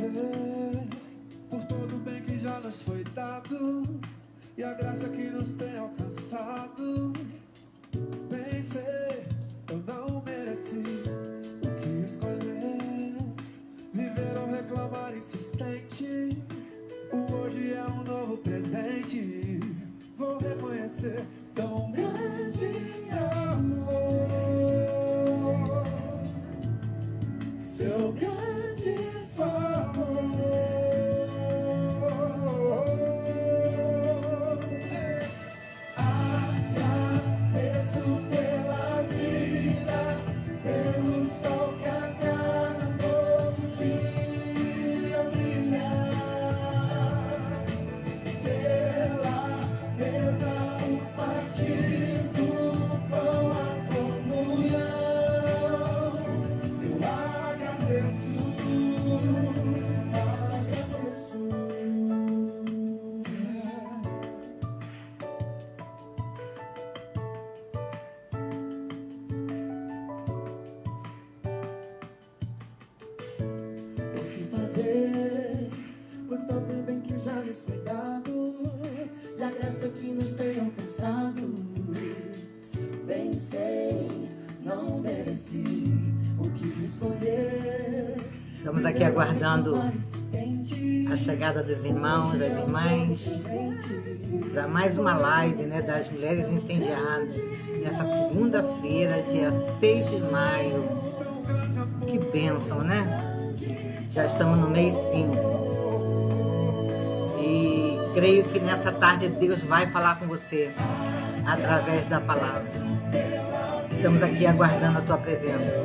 agradecer por todo o bem que já nos foi dado e a graça que nos tem alcançado. Bem sei, eu não mereci o que escolher, viver ou reclamar insistente. O hoje é um novo presente, vou reconhecer tão grande amor, seu grande favor. Agradeço pela vida, pelo sol que a cada novo dia brilhar, pela mesa, o partir do pão, a comunhão. Eu agradeço, agradeço. O que fazer por todo bem que já nos foi dado e a graça que nos tem alcançado? Bem sei, não mereci o que escolher. Estamos aqui aguardando a chegada dos irmãos, das irmãs, para mais uma live, né, das Mulheres Incendiadas, nessa segunda-feira, dia 6 de maio. Que bênção, né? Já estamos no mês 5. E creio que nessa tarde Deus vai falar com você através da palavra. Estamos aqui aguardando a tua presença.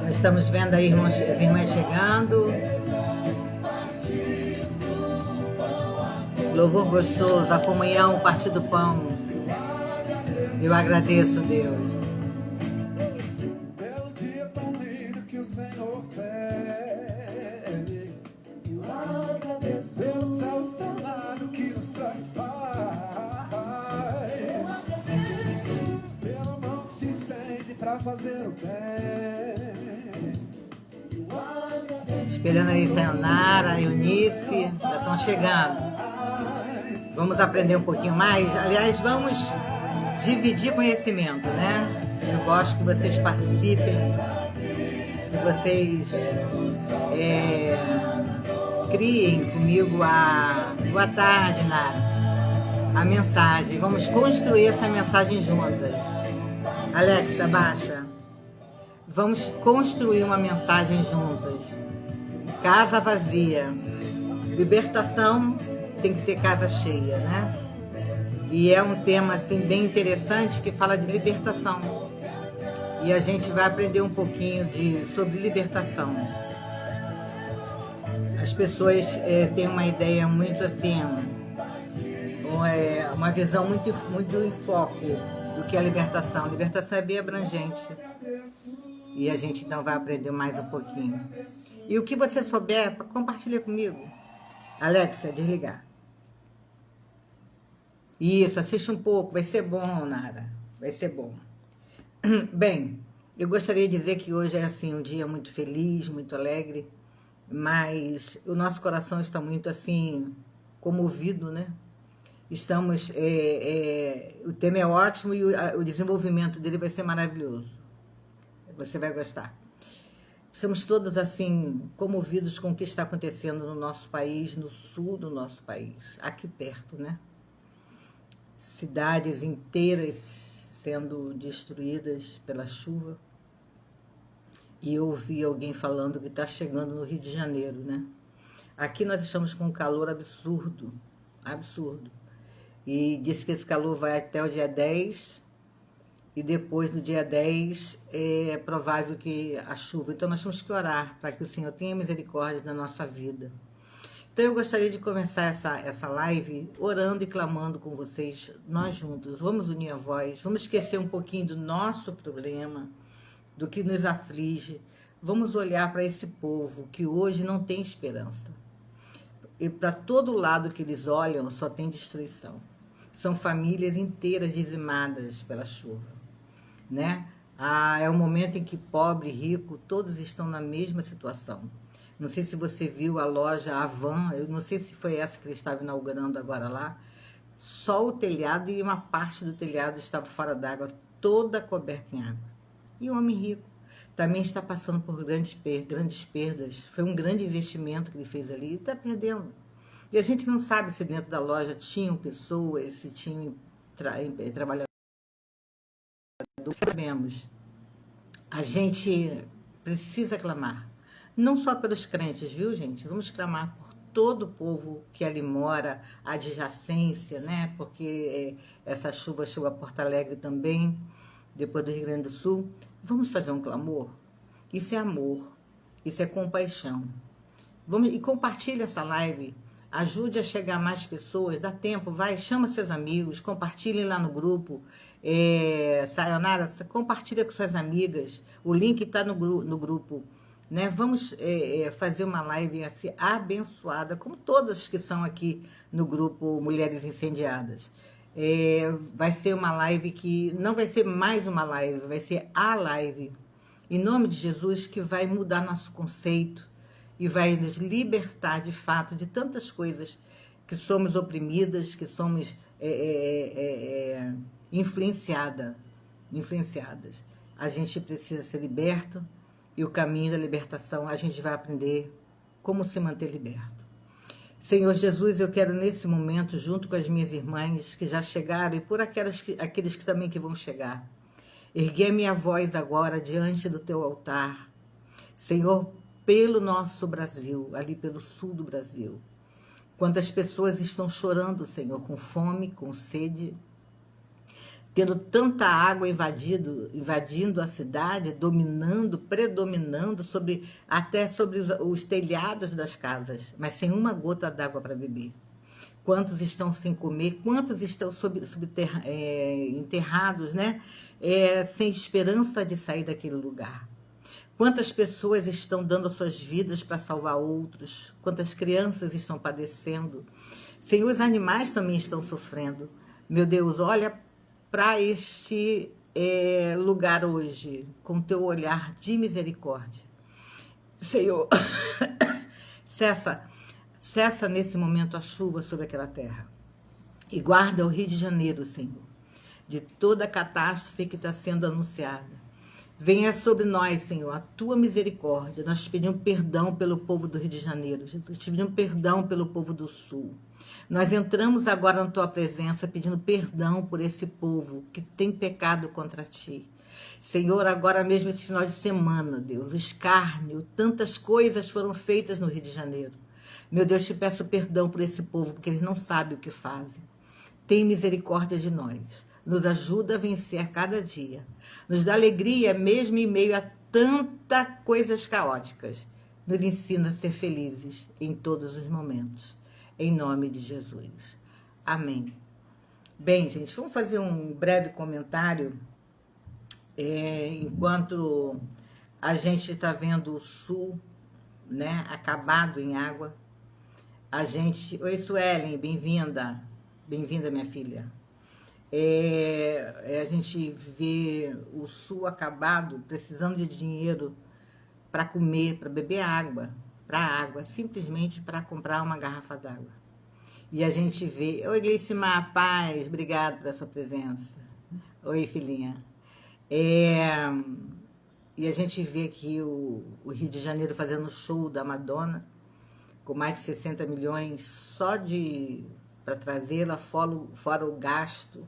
Já estamos vendo aí as irmãs chegando. Louvor gostoso, a comunhão, o partir do pão. Eu agradeço, Deus. Pelo dia tão lindo que o Senhor fez, pelo céu estrelado que nos traz paz, pela mão que se estende pra fazer o bem. Esperando aí Sayonara, Eunice, já estão chegando. Vamos aprender um pouquinho mais. Aliás, vamos dividir conhecimento, né? Eu gosto que vocês participem, que vocês criem comigo boa tarde, a mensagem. Vamos construir essa mensagem juntas. Alexa, baixa. Vamos construir uma mensagem juntas. Casa vazia. Libertação tem que ter casa cheia, né? E é um tema assim bem interessante que fala de libertação. E a gente vai aprender um pouquinho sobre libertação. As pessoas têm uma ideia muito assim, uma visão muito em foco do que é a libertação. A libertação é bem abrangente. E a gente então vai aprender mais um pouquinho. E o que você souber, compartilha comigo. Alexa, desligar. Isso, assiste um pouco, vai ser bom, Nara. Vai ser bom. Bem, eu gostaria de dizer que hoje é assim um dia muito feliz, muito alegre, mas o nosso coração está muito assim comovido, né? Estamos, o tema é ótimo e o desenvolvimento dele vai ser maravilhoso. Você vai gostar. Estamos todos assim comovidos com o que está acontecendo no nosso país, no sul do nosso país, aqui perto, né? Cidades inteiras sendo destruídas pela chuva. E eu ouvi alguém falando que está chegando no Rio de Janeiro, né? Aqui nós estamos com um calor absurdo, absurdo. E disse que esse calor vai até o dia 10 e depois, no dia 10, é provável que a chuva. Então, nós temos que orar para que o Senhor tenha misericórdia na nossa vida. Então, eu gostaria de começar essa live orando e clamando com vocês, nós juntos. Vamos unir a voz, vamos esquecer um pouquinho do nosso problema, do que nos aflige. Vamos olhar para esse povo que hoje não tem esperança. E para todo lado que eles olham, só tem destruição. São famílias inteiras dizimadas pela chuva, né? É um momento em que pobre e rico, todos estão na mesma situação. Não sei se você viu a loja Avan, eu não sei se foi essa que ele estava inaugurando agora lá. Só o telhado e uma parte do telhado estava fora d'água, toda coberta em água. E o homem rico também está passando por grandes perdas. Foi um grande investimento que ele fez ali e está perdendo. E a gente não sabe se dentro da loja tinham pessoas, se tinham trabalhadores. Sabemos. A gente precisa clamar. Não só pelos crentes, viu, gente? Vamos clamar por todo o povo que ali mora, a adjacência, né? Porque essa chuva chegou a Porto Alegre também, depois do Rio Grande do Sul. Vamos fazer um clamor? Isso é amor, isso é compaixão. E compartilhe essa live, ajude a chegar a mais pessoas, dá tempo, vai, chama seus amigos, compartilhe lá no grupo. Sayonara, compartilha com suas amigas, o link está no grupo. Né? Vamos fazer uma live assim, abençoada, como todas que são aqui no grupo Mulheres Incendiadas. Vai ser uma live que não vai ser mais uma live, vai ser a live, em nome de Jesus, que vai mudar nosso conceito e vai nos libertar de fato de tantas coisas que somos oprimidas, que somos influenciadas. A gente precisa ser liberto. E o caminho da libertação, a gente vai aprender como se manter liberto. Senhor Jesus, eu quero nesse momento, junto com as minhas irmãs que já chegaram e por aqueles que também que vão chegar, erguer minha voz agora diante do teu altar. Senhor, pelo nosso Brasil, ali pelo sul do Brasil. Quantas pessoas estão chorando, Senhor, com fome, com sede, tendo tanta água invadindo a cidade, predominando até sobre os telhados das casas, mas sem uma gota d'água para beber. Quantos estão sem comer, quantos estão enterrados, né? Sem esperança de sair daquele lugar. Quantas pessoas estão dando suas vidas para salvar outros, quantas crianças estão padecendo. Senhor, os animais também estão sofrendo. Meu Deus, olha para este lugar hoje, com teu olhar de misericórdia. Senhor, cessa nesse momento a chuva sobre aquela terra. E guarda o Rio de Janeiro, Senhor, de toda a catástrofe que está sendo anunciada. Venha sobre nós, Senhor, a tua misericórdia. Nós te pedimos perdão pelo povo do Rio de Janeiro, Jesus. Te pedimos perdão pelo povo do Sul. Nós entramos agora na tua presença pedindo perdão por esse povo que tem pecado contra ti. Senhor, agora mesmo esse final de semana, Deus, escárnio, tantas coisas foram feitas no Rio de Janeiro. Meu Deus, te peço perdão por esse povo, porque eles não sabem o que fazem. Tem misericórdia de nós. Nos ajuda a vencer cada dia. Nos dá alegria mesmo em meio a tantas coisas caóticas. Nos ensina a ser felizes em todos os momentos. Em nome de Jesus. Amém. Bem, gente, vamos fazer um breve comentário. Enquanto a gente está vendo o sul, né, acabado em água, Oi, Suelen, bem-vinda. Bem-vinda, minha filha. A gente vê o sul acabado, precisando de dinheiro para comer, para beber água, simplesmente para comprar uma garrafa d'água. E a gente vê... Oi, Gleicimar, paz, obrigado pela sua presença. Oi, filhinha. E a gente vê aqui o Rio de Janeiro fazendo show da Madonna, com mais de 60 milhões só para trazê-la, fora o gasto.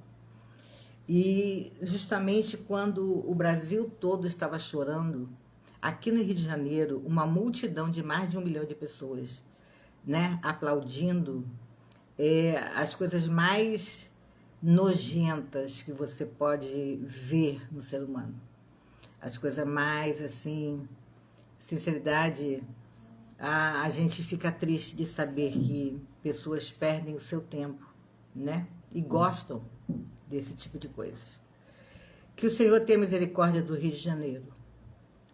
E justamente quando o Brasil todo estava chorando, aqui no Rio de Janeiro, uma multidão de mais de 1 milhão de pessoas, né, aplaudindo as coisas mais nojentas que você pode ver no ser humano. As coisas mais, assim, sinceridade, a gente fica triste de saber que pessoas perdem o seu tempo, né? E gostam desse tipo de coisas. Que o Senhor tenha misericórdia do Rio de Janeiro,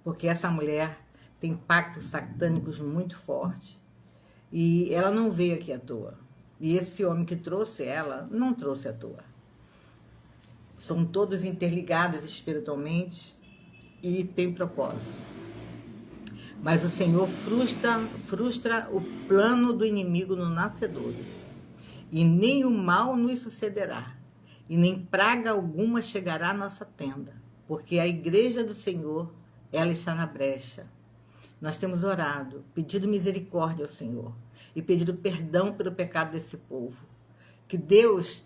porque essa mulher tem pactos satânicos muito fortes e ela não veio aqui à toa. E esse homem que trouxe ela, não trouxe à toa. São todos interligados espiritualmente e tem propósito. Mas o Senhor frustra o plano do inimigo no nascedouro. E nem o mal nos sucederá, e nem praga alguma chegará à nossa tenda, porque a igreja do Senhor, ela está na brecha. Nós temos orado, pedido misericórdia ao Senhor e pedido perdão pelo pecado desse povo. Que Deus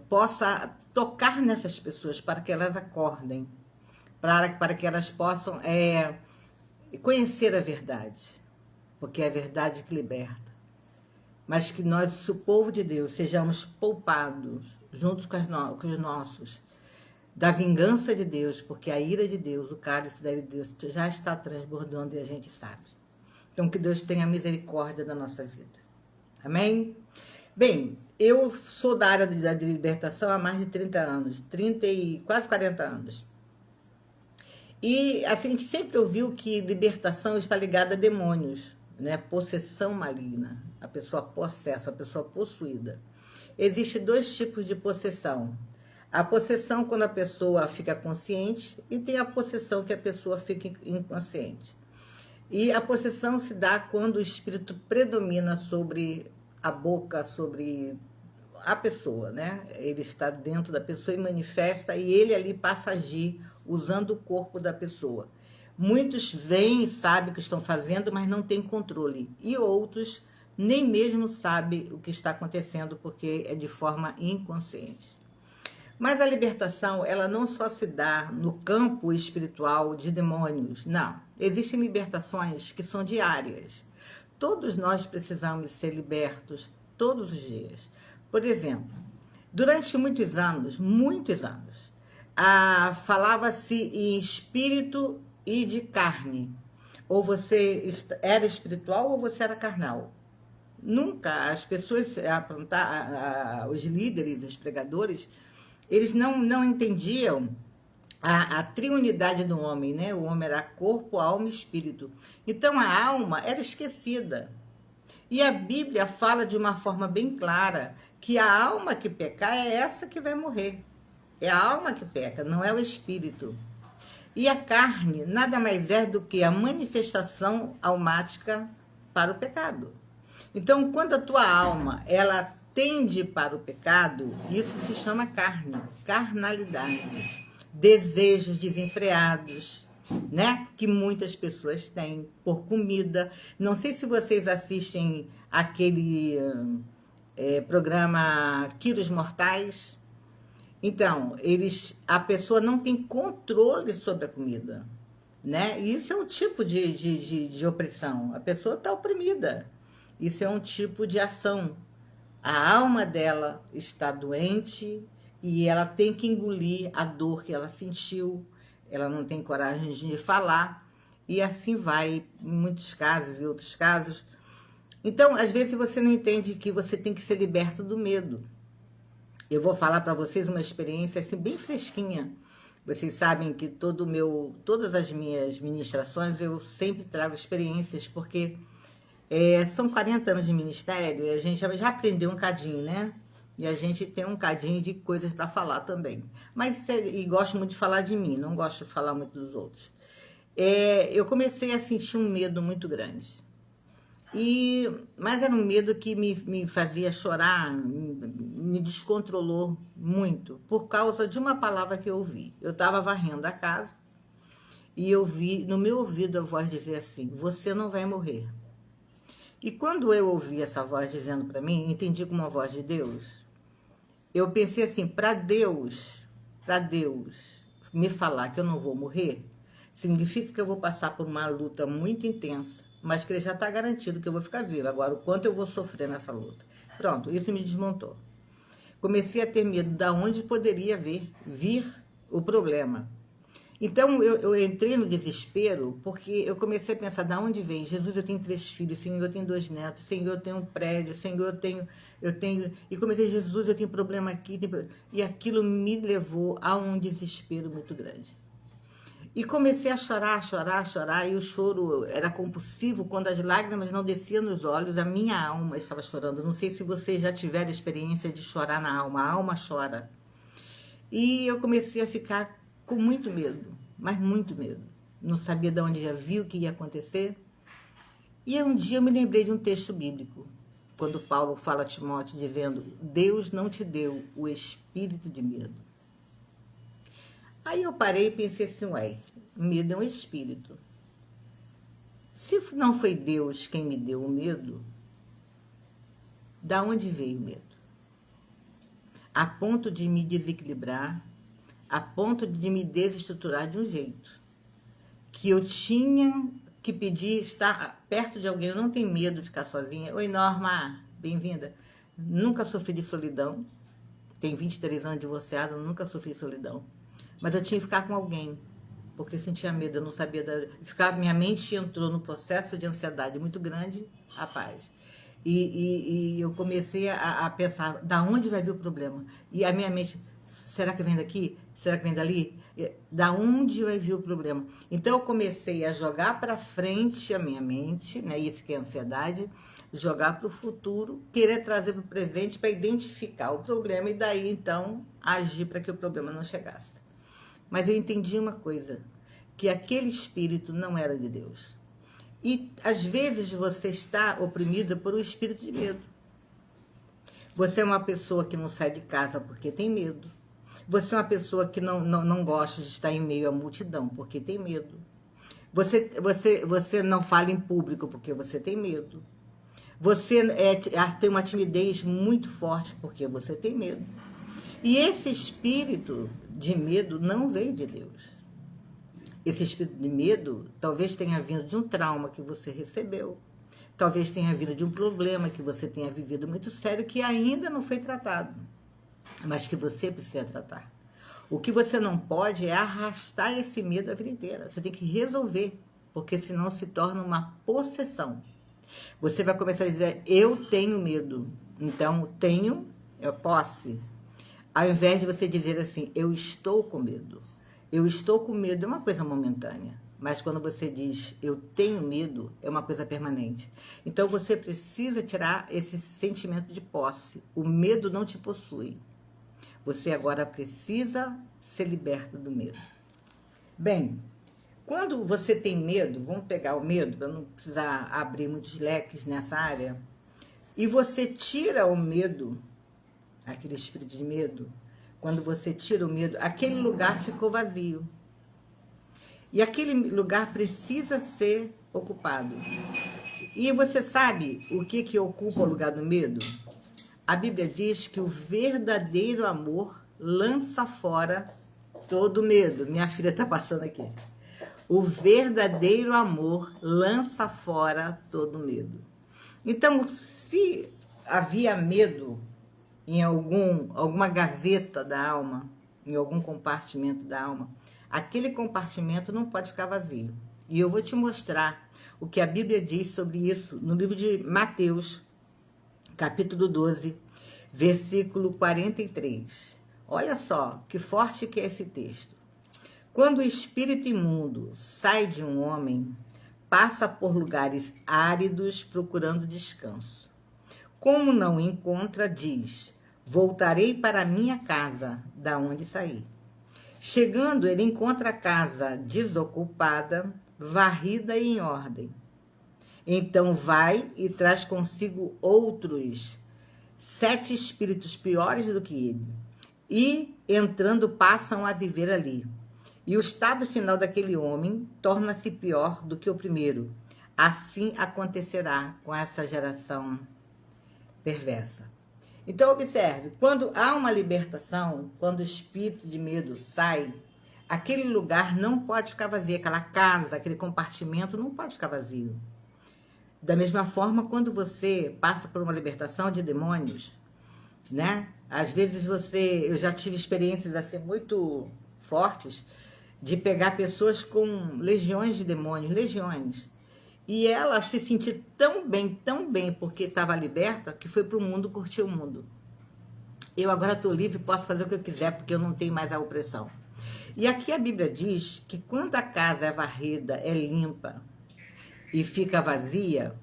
possa tocar nessas pessoas para que elas acordem, para que elas possam conhecer a verdade, porque é a verdade que liberta. Mas que nós, o povo de Deus, sejamos poupados, juntos com os nossos, da vingança de Deus, porque a ira de Deus, o cálice da ira de Deus já está transbordando e a gente sabe. Então, que Deus tenha misericórdia da nossa vida. Amém? Bem, eu sou da área da libertação há mais de 30 anos, 30 e quase 40 anos. E assim, a gente sempre ouviu que libertação está ligada a demônios, né? Possessão maligna, a pessoa possessa, a pessoa possuída. Existem dois tipos de possessão. A possessão quando a pessoa fica consciente e tem a possessão que a pessoa fica inconsciente. E a possessão se dá quando o espírito predomina sobre a boca, sobre a pessoa, né? Ele está dentro da pessoa e manifesta, e ele ali passa a agir usando o corpo da pessoa. Muitos veem e sabem o que estão fazendo, mas não têm controle. E outros nem mesmo sabem o que está acontecendo, porque é de forma inconsciente. Mas a libertação, ela não só se dá no campo espiritual de demônios, não. Existem libertações que são diárias. Todos nós precisamos ser libertos todos os dias. Por exemplo, durante muitos anos, falava-se em espírito e de carne. Ou você era espiritual ou você era carnal. Nunca as pessoas, os líderes, os pregadores, eles não entendiam a triunidade do homem, né? O homem era corpo, alma e espírito. Então a alma era esquecida. E a Bíblia fala de uma forma bem clara que a alma que pecar é essa que vai morrer. É a alma que peca, não é o espírito. E a carne nada mais é do que a manifestação almática para o pecado. Então, quando a tua alma ela tende para o pecado, isso se chama carne, carnalidade. Desejos desenfreados, né? Que muitas pessoas têm por comida. Não sei se vocês assistem aquele programa Quilos Mortais. Então, a pessoa não tem controle sobre a comida, né? Isso é um tipo de opressão. A pessoa está oprimida. Isso é um tipo de ação. A alma dela está doente e ela tem que engolir a dor que ela sentiu. Ela não tem coragem de falar. E assim vai, em muitos casos e outros casos. Então, às vezes, você não entende que você tem que ser liberto do medo. Eu vou falar para vocês uma experiência assim, bem fresquinha. Vocês sabem que todas as minhas ministrações eu sempre trago experiências, porque são 40 anos de ministério e a gente já aprendeu um cadinho, né? E a gente tem um cadinho de coisas para falar também. Mas e gosto muito de falar de mim, não gosto de falar muito dos outros. Eu comecei a sentir um medo muito grande. Mas era um medo que me fazia chorar, me descontrolou muito, por causa de uma palavra que eu ouvi. Eu estava varrendo a casa e eu vi no meu ouvido a voz dizer assim: você não vai morrer. E quando eu ouvi essa voz dizendo para mim, entendi como uma voz de Deus, eu pensei assim, para Deus me falar que eu não vou morrer, significa que eu vou passar por uma luta muito intensa, mas que ele já está garantido que eu vou ficar viva. Agora, o quanto eu vou sofrer nessa luta? Pronto, isso me desmontou. comecei a ter medo de onde poderia vir o problema. Então, eu entrei no desespero, porque eu comecei a pensar, de onde vem? Jesus, eu tenho 3 filhos, Senhor, eu tenho 2 netos, Senhor, eu tenho um prédio, Senhor, eu tenho... E comecei, Jesus, eu tenho problema aqui, e aquilo me levou a um desespero muito grande. E comecei a chorar, e o choro era compulsivo, quando as lágrimas não desciam nos olhos, a minha alma estava chorando. Não sei se vocês já tiveram experiência de chorar na alma, a alma chora. E eu comecei a ficar com muito medo, mas muito medo. Não sabia de onde ia vir, o que ia acontecer. E um dia eu me lembrei de um texto bíblico, quando Paulo fala a Timóteo, dizendo, Deus não te deu o espírito de medo. Aí eu parei e pensei assim, ué, medo é um espírito. Se não foi Deus quem me deu o medo, da onde veio o medo? A ponto de me desequilibrar, a ponto de me desestruturar de um jeito que eu tinha que pedir estar perto de alguém. Eu não tenho medo de ficar sozinha. Oi, Norma, bem-vinda. Nunca sofri de solidão. Tenho 23 anos divorciada, nunca sofri de solidão. Mas eu tinha que ficar com alguém, porque eu sentia medo, eu não sabia... Minha mente entrou no processo de ansiedade muito grande, rapaz. E eu comecei a pensar, da onde vai vir o problema? E a minha mente, será que vem daqui? Será que vem dali? Da onde vai vir o problema? Então eu comecei a jogar para frente a minha mente, né? Isso que é ansiedade, jogar para o futuro, querer trazer para o presente para identificar o problema e daí então agir para que o problema não chegasse. Mas eu entendi uma coisa, que aquele espírito não era de Deus. E às vezes você está oprimida por um espírito de medo. Você é uma pessoa que não sai de casa porque tem medo. Você é uma pessoa que não gosta de estar em meio à multidão porque tem medo. Você não fala em público porque você tem medo. Você tem uma timidez muito forte porque você tem medo. E esse espírito de medo não veio de Deus. Esse espírito de medo talvez tenha vindo de um trauma que você recebeu. Talvez tenha vindo de um problema que você tenha vivido muito sério que ainda não foi tratado, mas que você precisa tratar. O que você não pode é arrastar esse medo a vida inteira. Você tem que resolver, porque senão se torna uma possessão. Você vai começar a dizer, eu tenho medo. Então, é posse. Ao invés de você dizer assim, eu estou com medo. Eu estou com medo é uma coisa momentânea. Mas quando você diz, eu tenho medo, é uma coisa permanente. Então você precisa tirar esse sentimento de posse. O medo não te possui. Você agora precisa ser liberto do medo. Bem, quando você tem medo, vamos pegar o medo, para não precisar abrir muitos leques nessa área, e você tira o medo, aquele espírito de medo, quando você tira o medo, aquele lugar ficou vazio. E aquele lugar precisa ser ocupado. E você sabe o que ocupa o lugar do medo? A Bíblia diz que o verdadeiro amor lança fora todo medo. Minha filha está passando aqui. O verdadeiro amor lança fora todo medo. Então, se havia medo em alguma gaveta da alma, em algum compartimento da alma, aquele compartimento não pode ficar vazio. E eu vou te mostrar o que a Bíblia diz sobre isso no livro de Mateus, capítulo 12, versículo 43. Olha só que forte que é esse texto. Quando o espírito imundo sai de um homem, passa por lugares áridos procurando descanso. Como não encontra, diz, voltarei para a minha casa, da onde saí. Chegando, ele encontra a casa desocupada, varrida e em ordem. Então vai e traz consigo outros 7 espíritos piores do que ele. E, entrando, passam a viver ali. E o estado final daquele homem torna-se pior do que o primeiro. Assim acontecerá com essa geração perversa. Então, observe, quando há uma libertação, quando o espírito de medo sai, aquele lugar não pode ficar vazio, aquela casa, aquele compartimento não pode ficar vazio. Da mesma forma, quando você passa por uma libertação de demônios, né? Às vezes eu já tive experiências assim muito fortes de pegar pessoas com legiões de demônios, legiões. E ela se sentir tão bem, porque estava liberta, que foi para o mundo curtir o mundo. Eu agora estou livre, posso fazer o que eu quiser, porque eu não tenho mais a opressão. E aqui a Bíblia diz que quando a casa é varrida, é limpa e fica vazia,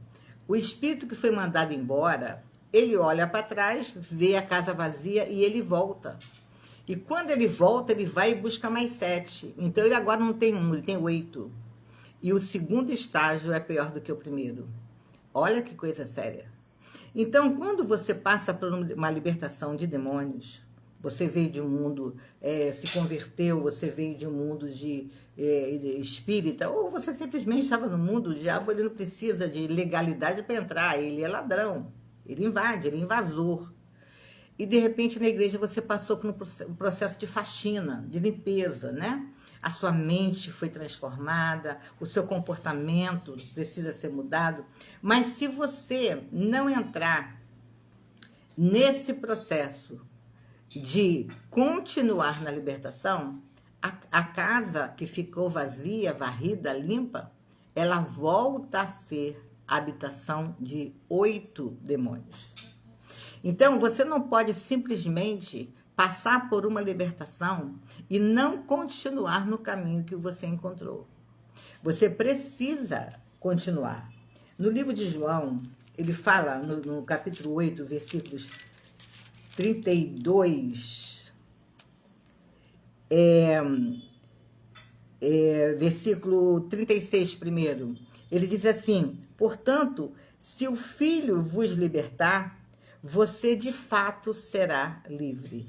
o espírito que foi mandado embora, ele olha para trás, vê a casa vazia e ele volta. E quando ele volta, ele vai e busca mais 7. Então ele agora não tem 1, ele tem 8. E o segundo estágio é pior do que o primeiro. Olha que coisa séria. Então, quando você passa por uma libertação de demônios, você veio de um mundo, se converteu, você veio de um mundo de espírita, ou você simplesmente estava no mundo, o diabo ele não precisa de legalidade para entrar, ele é ladrão, ele invade, ele é invasor. E de repente na igreja você passou por um processo de faxina, de limpeza, né? A sua mente foi transformada, o seu comportamento precisa ser mudado. Mas se você não entrar nesse processo de continuar na libertação, a casa que ficou vazia, varrida, limpa, ela volta a ser a habitação de 8 demônios. Então, você não pode simplesmente passar por uma libertação e não continuar no caminho que você encontrou. Você precisa continuar. No livro de João, ele fala, no capítulo 8, versículos 32, versículo 36 primeiro, ele diz assim: portanto, se o Filho vos libertar, você de fato será livre.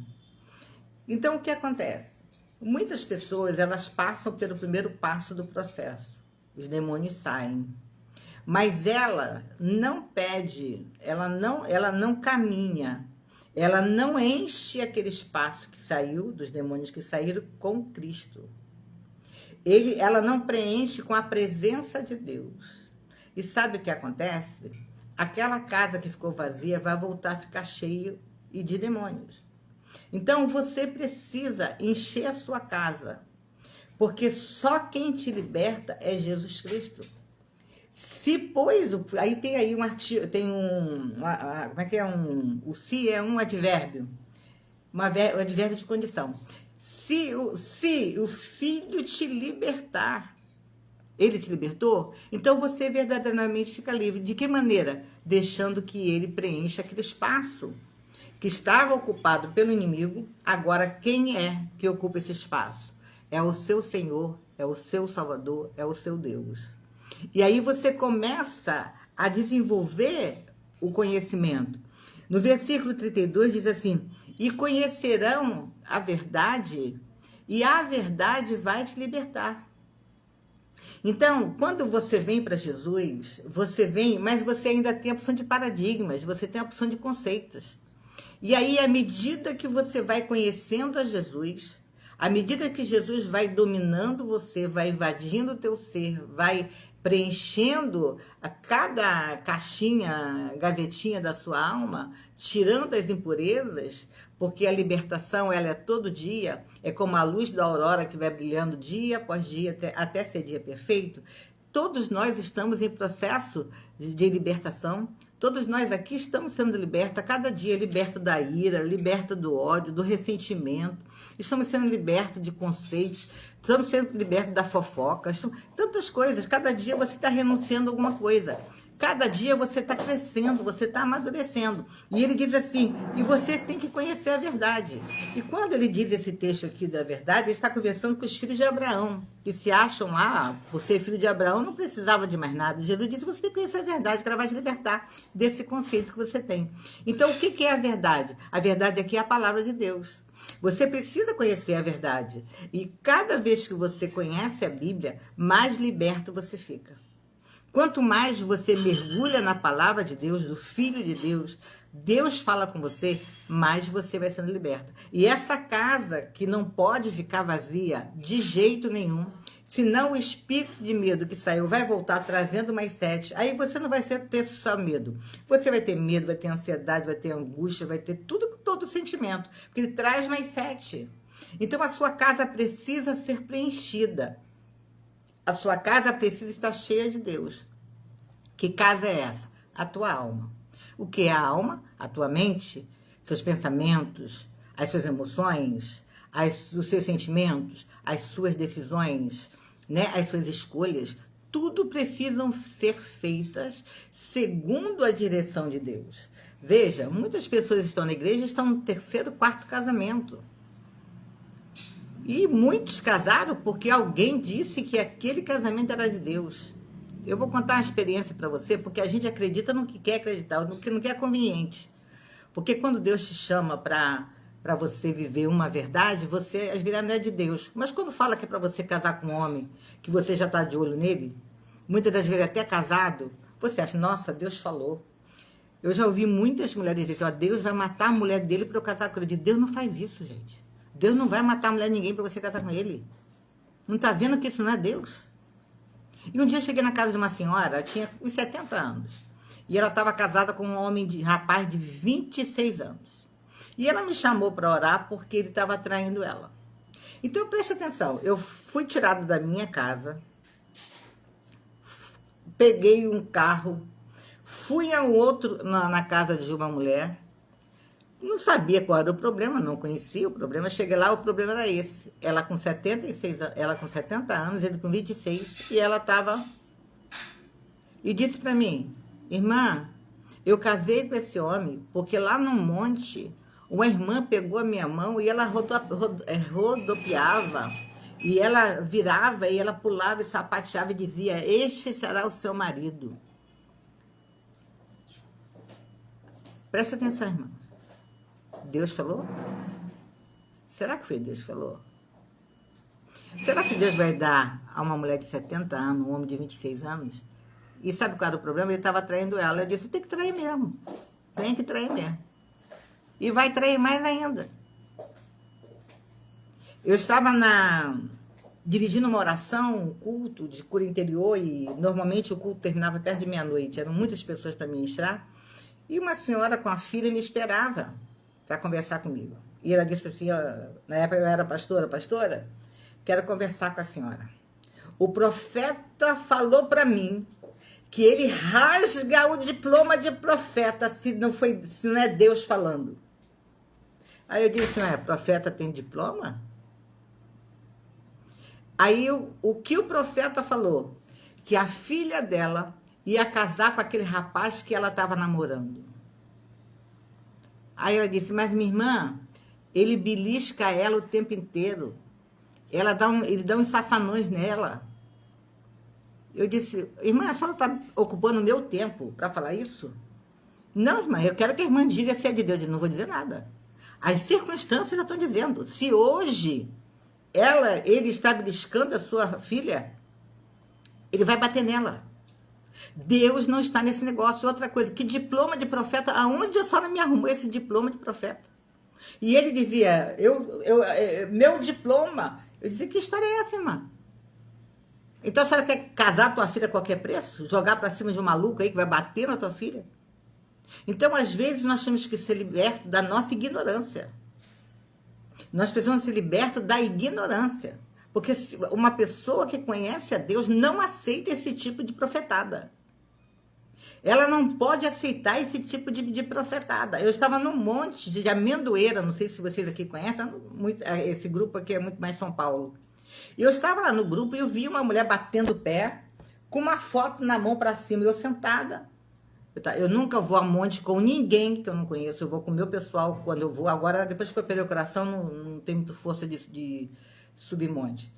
Então, o que acontece? Muitas pessoas, elas passam pelo primeiro passo do processo. Os demônios saem. Mas ela não pede, ela não caminha, ela não enche aquele espaço que saiu, dos demônios que saíram, com Cristo. Ela não preenche com a presença de Deus. E sabe o que acontece? Aquela casa que ficou vazia vai voltar a ficar cheia e de demônios. Então, você precisa encher a sua casa, porque só quem te liberta é Jesus Cristo. Se, pois, aí tem aí um artigo, tem como é que é o se é um advérbio, um advérbio de condição. Se o Filho te libertar, ele te libertou, então você verdadeiramente fica livre. De que maneira? Deixando que ele preencha aquele espaço que estava ocupado pelo inimigo. Agora, quem é que ocupa esse espaço? É o seu Senhor, é o seu Salvador, é o seu Deus. E aí você começa a desenvolver o conhecimento. No versículo 32 diz assim: e conhecerão a verdade, e a verdade vai te libertar. Então, quando você vem para Jesus, você vem, mas você ainda tem a opção de paradigmas, você tem a opção de conceitos. E aí, à medida que você vai conhecendo a Jesus, à medida que Jesus vai dominando você, vai invadindo o teu ser, vai preenchendo a cada caixinha, gavetinha da sua alma, tirando as impurezas, porque a libertação ela é todo dia, é como a luz da aurora que vai brilhando dia após dia até ser dia perfeito. Todos nós estamos em processo de libertação. Todos nós aqui estamos sendo libertos, a cada dia liberto da ira, liberto do ódio, do ressentimento. Estamos sendo libertos de conceitos, estamos sendo libertos da fofoca, tantas coisas. Cada dia você está renunciando a alguma coisa. Cada dia você está crescendo, você está amadurecendo. E ele diz assim, e você tem que conhecer a verdade. E quando ele diz esse texto aqui da verdade, ele está conversando com os filhos de Abraão, que se acham lá, por ser filho de Abraão, não precisava de mais nada. Jesus disse, você tem que conhecer a verdade, que ela vai te libertar desse conceito que você tem. Então, o que é a verdade? A verdade aqui é a palavra de Deus. Você precisa conhecer a verdade. E cada vez que você conhece a Bíblia, mais liberto você fica. Quanto mais você mergulha na palavra de Deus, do Filho de Deus, Deus fala com você, mais você vai sendo liberta. E essa casa que não pode ficar vazia de jeito nenhum, Senão o espírito de medo que saiu vai voltar trazendo mais 7. Aí você não vai ter só medo. Você vai ter medo, vai ter ansiedade, vai ter angústia, vai ter tudo, todo sentimento. Porque ele traz mais 7. Então a sua casa precisa ser preenchida. A sua casa precisa estar cheia de Deus. Que casa é essa? A tua alma. O que é a alma? A tua mente, seus pensamentos, as suas emoções, os seus sentimentos, as suas decisões, né? As suas escolhas. Tudo precisam ser feitas segundo a direção de Deus. Veja, muitas pessoas estão na igreja e estão no 3º, 4º casamento. E muitos casaram porque alguém disse que aquele casamento era de Deus. Eu vou contar uma experiência para você, porque a gente acredita no que quer acreditar, no que não quer conveniente. Porque quando Deus te chama para você viver uma verdade, você às vezes não é de Deus. Mas quando fala que é para você casar com um homem, que você já está de olho nele, muitas das vezes até casado, você acha, nossa, Deus falou. Eu já ouvi muitas mulheres dizer, ó, Deus vai matar a mulher dele para eu casar com ele. Deus não faz isso, gente. Deus não vai matar a mulher de ninguém para você casar com ele. Não está vendo que isso não é Deus? E um dia eu cheguei na casa de uma senhora, tinha uns 70 anos. E ela estava casada com um rapaz de 26 anos. E ela me chamou para orar porque ele estava traindo ela. Então, preste atenção. Eu fui tirada da minha casa, peguei um carro, fui na casa de uma mulher, não sabia qual era o problema, não conhecia o problema. Cheguei lá, o problema era esse. Ela com 70 anos, ele com 26, e ela estava... E disse para mim, irmã, eu casei com esse homem porque lá no monte, uma irmã pegou a minha mão e ela rodopiava, e ela virava, e ela pulava e sapateava e dizia, este será o seu marido. Presta atenção, irmã. Deus falou? Será que foi Deus que falou? Será que Deus vai dar a uma mulher de 70 anos, um homem de 26 anos? E sabe qual era o problema? Ele estava traindo ela. Eu disse, tem que trair mesmo. Tem que trair mesmo. E vai trair mais ainda. Eu estava dirigindo uma oração, um culto de cura interior, e normalmente o culto terminava perto de meia-noite. Eram muitas pessoas para ministrar. E uma senhora com a filha me esperava para conversar comigo. E ela disse assim, ó, na época eu era pastora, quero conversar com a senhora. O profeta falou para mim que ele rasga o diploma de profeta se não é Deus falando. Aí eu disse, profeta tem diploma? Aí o que o profeta falou? Que a filha dela ia casar com aquele rapaz que ela estava namorando. Aí ela disse, mas minha irmã, ele belisca ela o tempo inteiro. Ele dá uns safanões nela. Eu disse, irmã, a senhora está ocupando o meu tempo para falar isso? Não, irmã, eu quero que a irmã diga se é de Deus. Eu não vou dizer nada. As circunstâncias já estão dizendo. Se hoje ele está beliscando a sua filha, ele vai bater nela. Deus não está nesse negócio. Outra coisa, que diploma de profeta? Aonde a senhora me arrumou esse diploma de profeta? E ele dizia, meu diploma. Eu dizia, que história é essa, irmã? Então a senhora quer casar a tua filha a qualquer preço? Jogar para cima de um maluco aí que vai bater na tua filha? Então, às vezes, nós temos que ser libertos da nossa ignorância. Nós precisamos ser libertos da ignorância. Porque uma pessoa que conhece a Deus não aceita esse tipo de profetada. Ela não pode aceitar esse tipo de profetada. Eu estava num monte de amendoeira, não sei se vocês aqui conhecem, esse grupo aqui é muito mais São Paulo. E eu estava lá no grupo e eu vi uma mulher batendo o pé, com uma foto na mão para cima, e eu sentada. Eu nunca vou a monte com ninguém que eu não conheço, eu vou com o meu pessoal quando eu vou. Agora, depois que eu perdi o coração, não tem muita força de subir monte.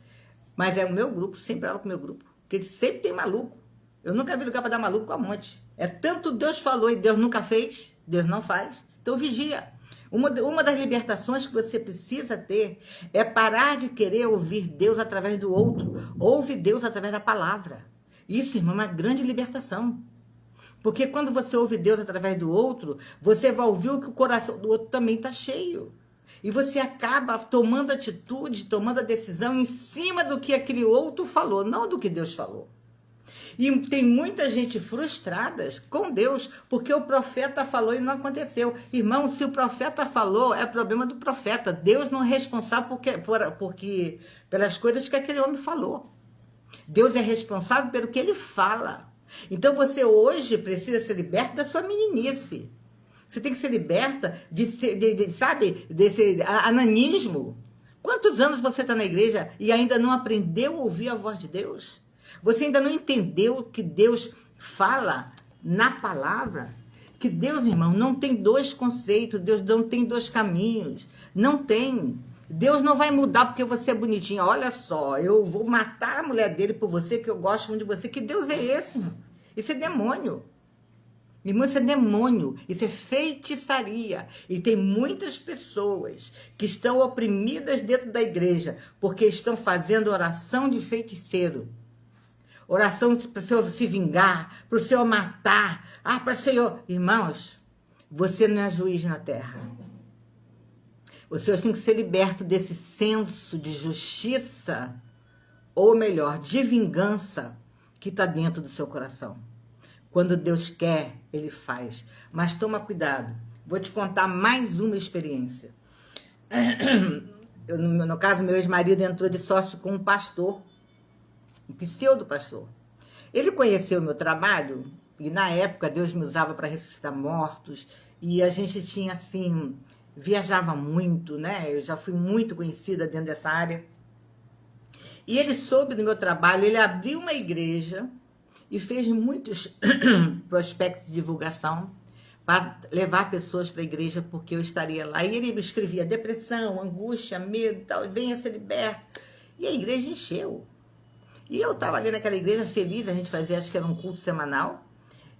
Mas é o meu grupo, sempre ela com o meu grupo, porque sempre tem maluco. Eu nunca vi lugar para dar maluco com a monte. É tanto Deus falou e Deus nunca fez, Deus não faz. Então vigia. Uma das libertações que você precisa ter é parar de querer ouvir Deus através do outro. Ouve Deus através da palavra. Isso, irmão, é uma grande libertação. Porque quando você ouve Deus através do outro, você vai ouvir o que o coração do outro também está cheio. E você acaba tomando atitude, tomando a decisão em cima do que aquele outro falou, não do que Deus falou. E tem muita gente frustrada com Deus, porque o profeta falou e não aconteceu. Irmão, se o profeta falou, é problema do profeta. Deus não é responsável pelas coisas que aquele homem falou. Deus é responsável pelo que ele fala. Então você hoje precisa ser liberto da sua meninice. Você tem que ser liberta desse ananismo. Quantos anos você está na igreja e ainda não aprendeu a ouvir a voz de Deus? Você ainda não entendeu que Deus fala na palavra? Que Deus, irmão, não tem dois conceitos, Deus não tem dois caminhos. Não tem. Deus não vai mudar porque você é bonitinha. Olha só, eu vou matar a mulher dele por você, que eu gosto muito de você. Que Deus é esse, irmão? Isso é demônio. Irmão, isso é demônio, isso é feitiçaria. E tem muitas pessoas que estão oprimidas dentro da igreja porque estão fazendo oração de feiticeiro. Oração para o Senhor se vingar, para o Senhor matar. Para o Senhor... Irmãos, você não é juiz na terra. O Senhor tem que ser liberto desse senso de justiça, ou melhor, de vingança, que está dentro do seu coração. Quando Deus quer, Ele faz. Mas toma cuidado. Vou te contar mais uma experiência. No caso, meu ex-marido entrou de sócio com um pastor, um pseudo-pastor. Ele conheceu o meu trabalho e, na época, Deus me usava para ressuscitar mortos. E a gente tinha, assim, viajava muito, né? Eu já fui muito conhecida dentro dessa área. E ele soube do meu trabalho, ele abriu uma igreja e fez muitos prospectos de divulgação para levar pessoas para a igreja, porque eu estaria lá. E ele me escrevia depressão, angústia, medo, tal, venha ser liberto. E a igreja encheu. E eu estava ali naquela igreja feliz, a gente fazia, acho que era um culto semanal,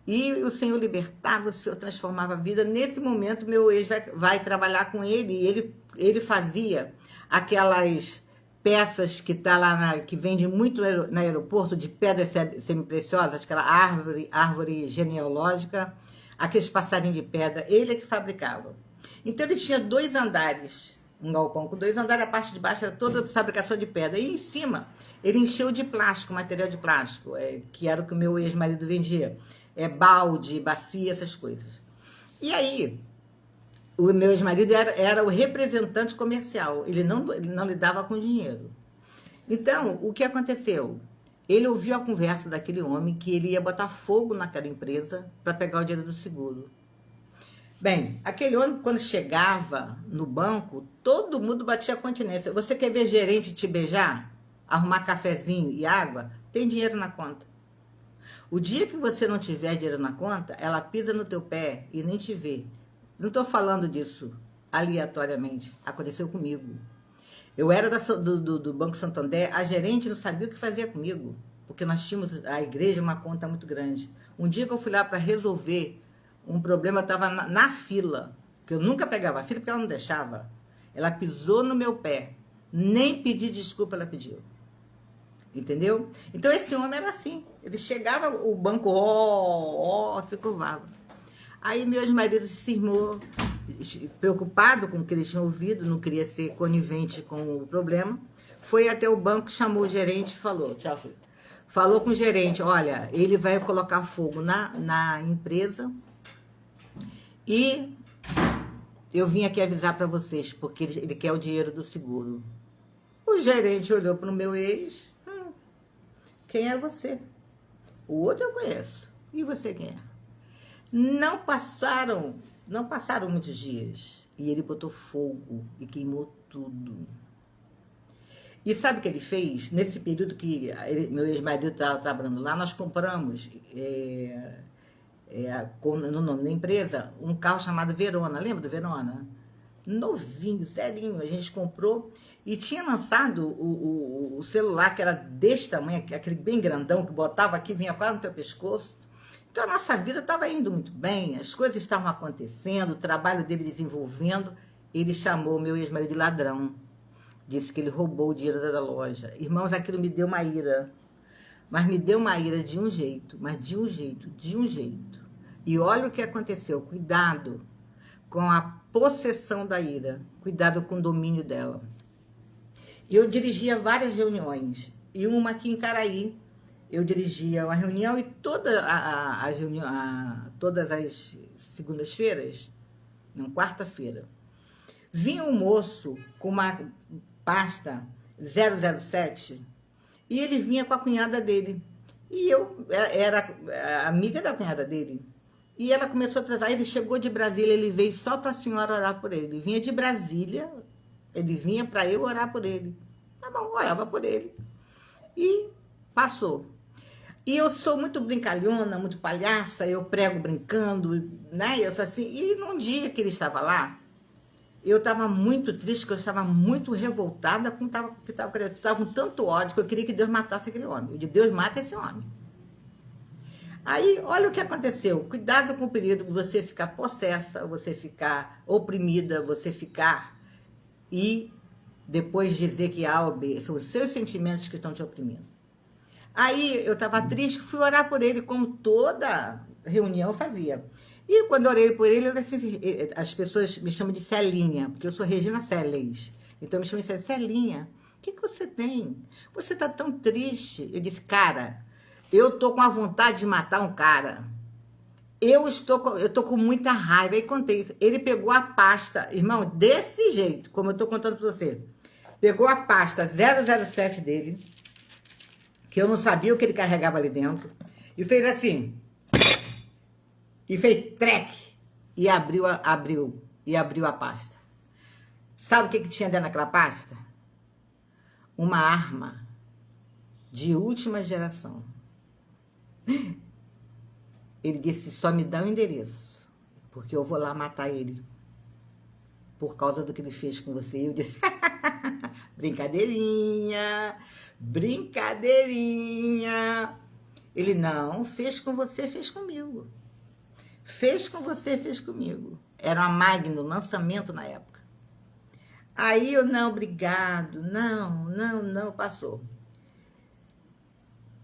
e o Senhor libertava, o Senhor transformava a vida. Nesse momento, meu ex vai trabalhar com ele, e ele fazia aquelas peças que tá lá que vende muito no aeroporto, de pedras semipreciosas, aquela árvore genealógica, aqueles passarinhos de pedra, ele é que fabricava. Então ele tinha 2 andares, um galpão com 2 andares, a parte de baixo era toda fabricação de pedra, e em cima ele encheu de plástico, material de plástico, que era o que o meu ex-marido vendia, balde, bacia, essas coisas. E aí, o meu ex-marido era o representante comercial, ele não lidava com dinheiro. Então, o que aconteceu? Ele ouviu a conversa daquele homem que ele ia botar fogo naquela empresa para pegar o dinheiro do seguro. Bem, aquele homem, quando chegava no banco, todo mundo batia continência. Você quer ver gerente te beijar? Arrumar cafezinho e água? Tem dinheiro na conta. O dia que você não tiver dinheiro na conta, ela pisa no teu pé e nem te vê. Não estou falando disso aleatoriamente. Aconteceu comigo. Eu era do Banco Santander, a gerente não sabia o que fazia comigo, porque nós tínhamos a igreja uma conta muito grande. Um dia que eu fui lá para resolver um problema, eu estava na fila, que eu nunca pegava a fila porque ela não deixava. Ela pisou no meu pé. Nem pedir desculpa ela pediu. Entendeu? Então esse homem era assim. Ele chegava, o banco, se curvava. Aí meu ex-marido se cismou, preocupado com o que ele tinha ouvido, não queria ser conivente com o problema. Foi até o banco, chamou o gerente e falou, tchau, filho. Falou com o gerente, olha, ele vai colocar fogo na empresa e eu vim aqui avisar para vocês, porque ele quer o dinheiro do seguro. O gerente olhou para o meu ex, quem é você? O outro eu conheço. E você quem é? Não passaram muitos dias e ele botou fogo e queimou tudo. E sabe o que ele fez? Nesse período que meu ex-marido estava trabalhando lá, nós compramos, no nome da empresa, um carro chamado Verona. Lembra do Verona? Novinho, zerinho. A gente comprou e tinha lançado o celular que era desse tamanho, aquele bem grandão, que botava aqui, vinha quase no teu pescoço. Então, a nossa vida estava indo muito bem, as coisas estavam acontecendo, o trabalho dele desenvolvendo. Ele chamou meu ex-marido de ladrão. Disse que ele roubou o dinheiro da loja. Irmãos, aquilo me deu uma ira. Mas me deu uma ira de um jeito, mas de um jeito. E olha o que aconteceu. Cuidado com a possessão da ira. Cuidado com o domínio dela. Eu dirigia várias reuniões. E uma aqui em Caraí. Eu dirigia uma reunião e todas as segundas-feiras, não, quarta-feira, vinha um moço com uma pasta 007 e ele vinha com a cunhada dele. E eu era amiga da cunhada dele. E ela começou a trazer. Ele chegou de Brasília, ele veio só para a senhora orar por ele. Ele vinha de Brasília, ele vinha para eu orar por ele. Tá bom, orava por ele. E passou. E eu sou muito brincalhona, muito palhaça, eu prego brincando, né? Eu sou assim. E num dia que ele estava lá, eu estava muito triste, que eu estava muito revoltada com o que estava. Eu estava com tanto ódio que eu queria que Deus matasse aquele homem. Eu disse, Deus mata esse homem. Aí, olha o que aconteceu. Cuidado com o perigo de você ficar possessa, você ficar oprimida, você ficar e depois dizer que são os seus sentimentos que estão te oprimindo. Aí eu estava triste, fui orar por ele, como toda reunião eu fazia. E quando eu orei por ele, as pessoas me chamam de Celinha, porque eu sou Regina Celes. Então me chamam de Celinha. O que você tem? Você está tão triste. Eu disse, cara, eu tô com a vontade de matar um cara. Eu tô com muita raiva. Aí contei isso. Ele pegou a pasta, irmão, desse jeito, como eu tô contando para você. Pegou a pasta 007 dele, que eu não sabia o que ele carregava ali dentro, e fez assim, e fez treque, e abriu a pasta. Sabe o que tinha dentro daquela pasta? Uma arma de última geração. Ele disse, só me dá o endereço, porque eu vou lá matar ele, por causa do que ele fez com você. Eu disse, brincadeirinha, brincadeirinha. Ele, não, fez com você, fez comigo. Fez com você, fez comigo. Era uma Magno, lançamento na época. Aí eu, não, obrigado, não, passou.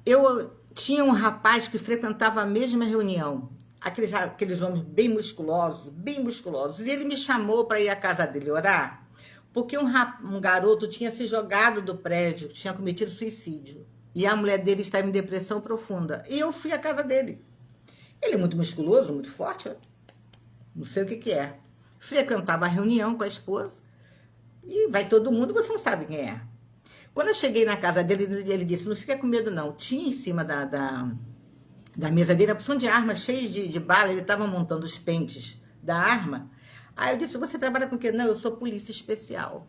Eu tinha um rapaz que frequentava a mesma reunião, aqueles homens bem musculosos, e ele me chamou para ir à casa dele orar, porque um garoto tinha se jogado do prédio, tinha cometido suicídio, e a mulher dele estava em depressão profunda, e eu fui à casa dele. Ele é muito musculoso, muito forte, não sei o que é. Frequentava a reunião com a esposa, e vai todo mundo, você não sabe quem é. Quando eu cheguei na casa dele, ele disse, não fica com medo não. Tinha em cima da mesa dele a porção de armas cheias de bala, ele estava montando os pentes da arma. Aí eu disse, você trabalha com o quê? Não, eu sou polícia especial.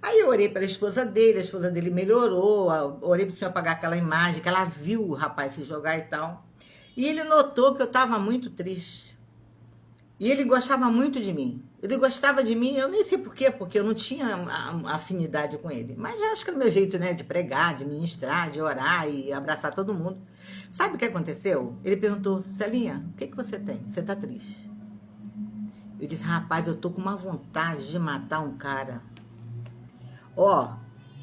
Aí eu orei para a esposa dele melhorou, orei para o senhor apagar aquela imagem, que ela viu o rapaz se jogar e tal. E ele notou que eu estava muito triste. E ele gostava muito de mim. Ele gostava de mim, eu nem sei por quê, porque eu não tinha afinidade com ele. Mas acho que era o meu jeito, né, de pregar, de ministrar, de orar e abraçar todo mundo. Sabe o que aconteceu? Ele perguntou, Celinha, o que você tem? Você tá triste? Eu disse, rapaz, eu tô com uma vontade de matar um cara. Ó,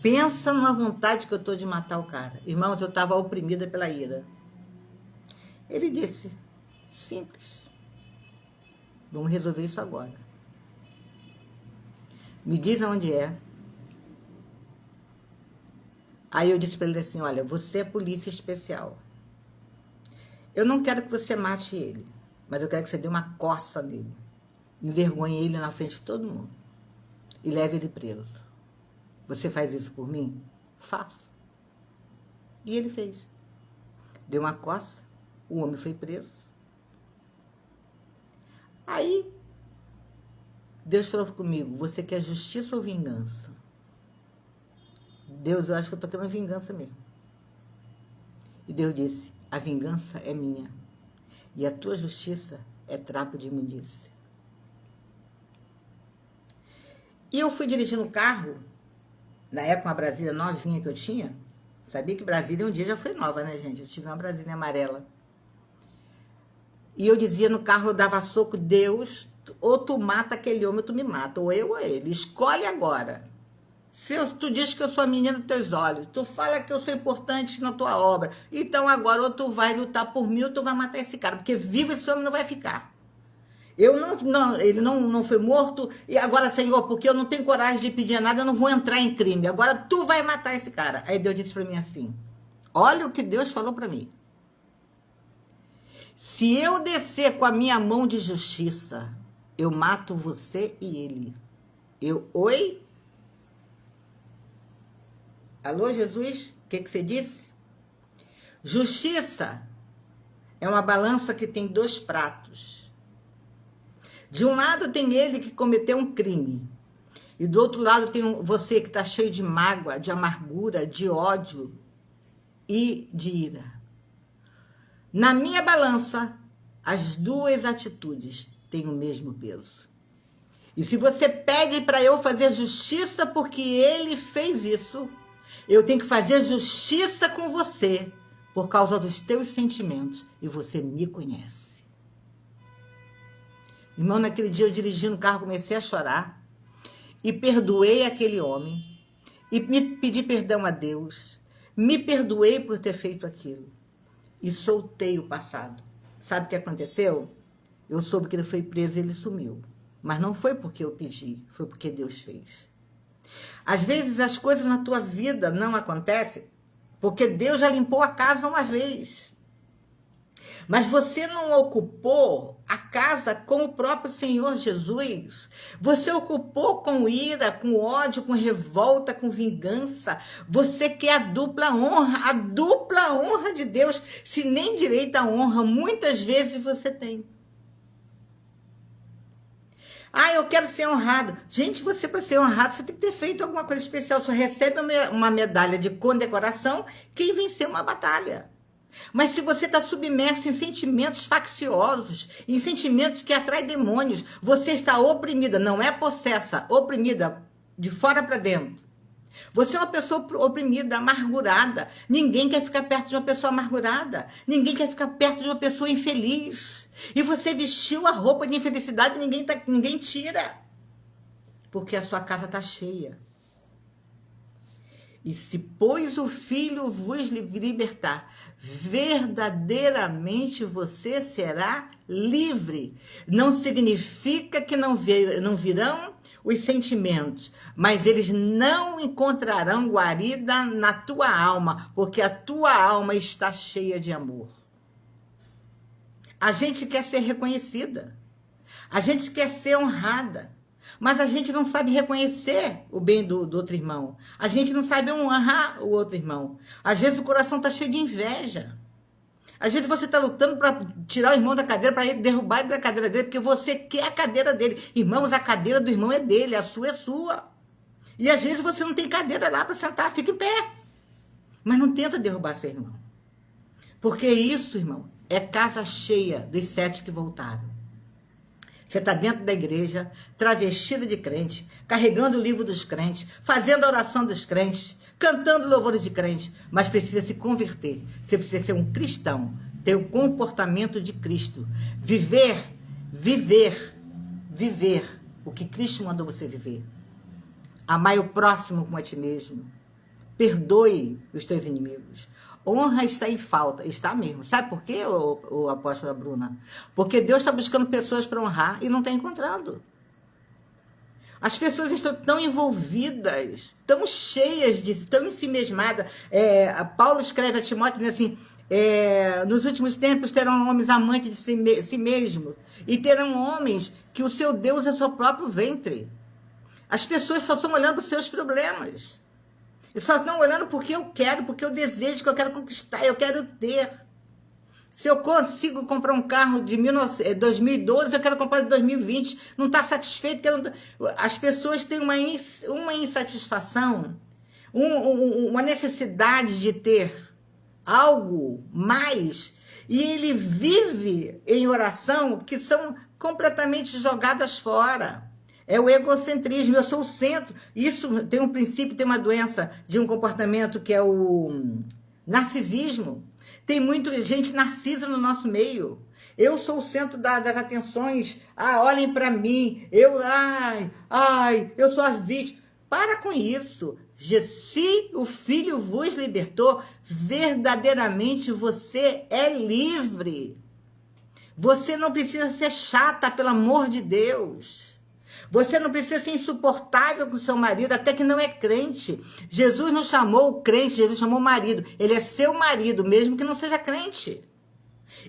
pensa numa vontade que eu tô de matar o cara. Irmãos, eu tava oprimida pela ira. Ele disse, simples. Vamos resolver isso agora. Me diz aonde é. Aí eu disse para ele assim, olha, você é polícia especial. Eu não quero que você mate ele, mas eu quero que você dê uma coça nele. Envergonhe ele na frente de todo mundo. E leve ele preso. Você faz isso por mim? Faço. E ele fez. Deu uma coça, o homem foi preso. Aí, Deus falou comigo, você quer justiça ou vingança? Deus, eu acho que eu estou querendo vingança mesmo. E Deus disse, a vingança é minha. E a tua justiça é trapo de imundície. E eu fui dirigindo um carro, na época uma Brasília novinha que eu tinha. Sabia que Brasília um dia já foi nova, né, gente? Eu tive uma Brasília amarela. E eu dizia no carro, eu dava soco, Deus, ou tu mata aquele homem, ou tu me mata, ou eu ou ele. Escolhe agora. Tu diz que eu sou a menina dos teus olhos, tu fala que eu sou importante na tua obra, então agora ou tu vai lutar por mim, ou tu vai matar esse cara, porque vivo esse homem não vai ficar. Ele não foi morto, e agora, Senhor, porque eu não tenho coragem de pedir nada, eu não vou entrar em crime. Agora tu vai matar esse cara. Aí Deus disse para mim assim, olha o que Deus falou para mim. Se eu descer com a minha mão de justiça, eu mato você e ele. Oi? Alô, Jesus? O que você disse? Justiça é uma balança que tem 2 pratos. De um lado tem ele que cometeu um crime. E do outro lado tem você que está cheio de mágoa, de amargura, de ódio e de ira. Na minha balança, as 2 atitudes têm o mesmo peso. E se você pede para eu fazer justiça porque ele fez isso, eu tenho que fazer justiça com você por causa dos teus sentimentos. E você me conhece. Irmão, naquele dia eu dirigi no carro, comecei a chorar. E perdoei aquele homem. E me pedi perdão a Deus. Me perdoei por ter feito aquilo. E soltei o passado. Sabe o que aconteceu? Eu soube que ele foi preso e ele sumiu. Mas não foi porque eu pedi, foi porque Deus fez. Às vezes as coisas na tua vida não acontecem porque Deus já limpou a casa uma vez. Mas você não ocupou a casa com o próprio Senhor Jesus. Você ocupou com ira, com ódio, com revolta, com vingança. Você quer a dupla honra de Deus, se nem direito à honra, muitas vezes você tem. Eu quero ser honrado. Gente, você para ser honrado, você tem que ter feito alguma coisa especial. Só recebe uma medalha de condecoração quem venceu uma batalha. Mas se você está submerso em sentimentos facciosos, em sentimentos que atraem demônios, você está oprimida, não é possessa, oprimida de fora para dentro. Você é uma pessoa oprimida, amargurada. Ninguém quer ficar perto de uma pessoa amargurada. Ninguém quer ficar perto de uma pessoa infeliz. E você vestiu a roupa de infelicidade e ninguém tira. Porque a sua casa está cheia. E se, pois, o Filho vos libertar, verdadeiramente você será livre. Não significa que não virão os sentimentos, mas eles não encontrarão guarida na tua alma, porque a tua alma está cheia de amor. A gente quer ser reconhecida, a gente quer ser honrada, mas a gente não sabe reconhecer o bem do outro irmão. A gente não sabe honrar o outro irmão. Às vezes o coração está cheio de inveja. Às vezes você está lutando para tirar o irmão da cadeira, para derrubar ele da cadeira dele, porque você quer a cadeira dele. Irmãos, a cadeira do irmão é dele, a sua é sua. E às vezes você não tem cadeira lá para sentar, fica em pé. Mas não tenta derrubar seu irmão. Porque isso, irmão, é casa cheia dos 7 que voltaram. Você está dentro da igreja, travestida de crente, carregando o livro dos crentes, fazendo a oração dos crentes, cantando louvores de crente, mas precisa se converter. Você precisa ser um cristão, ter o comportamento de Cristo. Viver o que Cristo mandou você viver. Amai o próximo como a ti mesmo. Perdoe os teus inimigos. Honra está em falta. Está mesmo. Sabe por quê, o apóstola Bruna? Porque Deus está buscando pessoas para honrar e não está encontrando. As pessoas estão tão envolvidas, tão cheias tão ensimesmadas. Paulo escreve a Timóteo dizendo assim, nos últimos tempos terão homens amantes de si mesmo e terão homens que o seu Deus é seu próprio ventre. As pessoas só estão olhando para os seus problemas. E só estão olhando porque eu quero, porque eu desejo, que eu quero conquistar, eu quero ter. Se eu consigo comprar um carro de 2012, eu quero comprar de 2020. Não está satisfeito. As pessoas têm uma insatisfação, uma necessidade de ter algo mais. E ele vive em oração que são completamente jogadas fora. É o egocentrismo, eu sou o centro. Isso tem um princípio, tem uma doença de um comportamento que é o narcisismo. Tem muita gente narcisa no nosso meio. Eu sou o centro das atenções. Olhem para mim. Eu sou a vítima. Para com isso. Se o Filho vos libertou, verdadeiramente você é livre. Você não precisa ser chata, pelo amor de Deus. Você não precisa ser insuportável com o seu marido, até que não é crente. Jesus não chamou o crente, Jesus chamou o marido. Ele é seu marido, mesmo que não seja crente.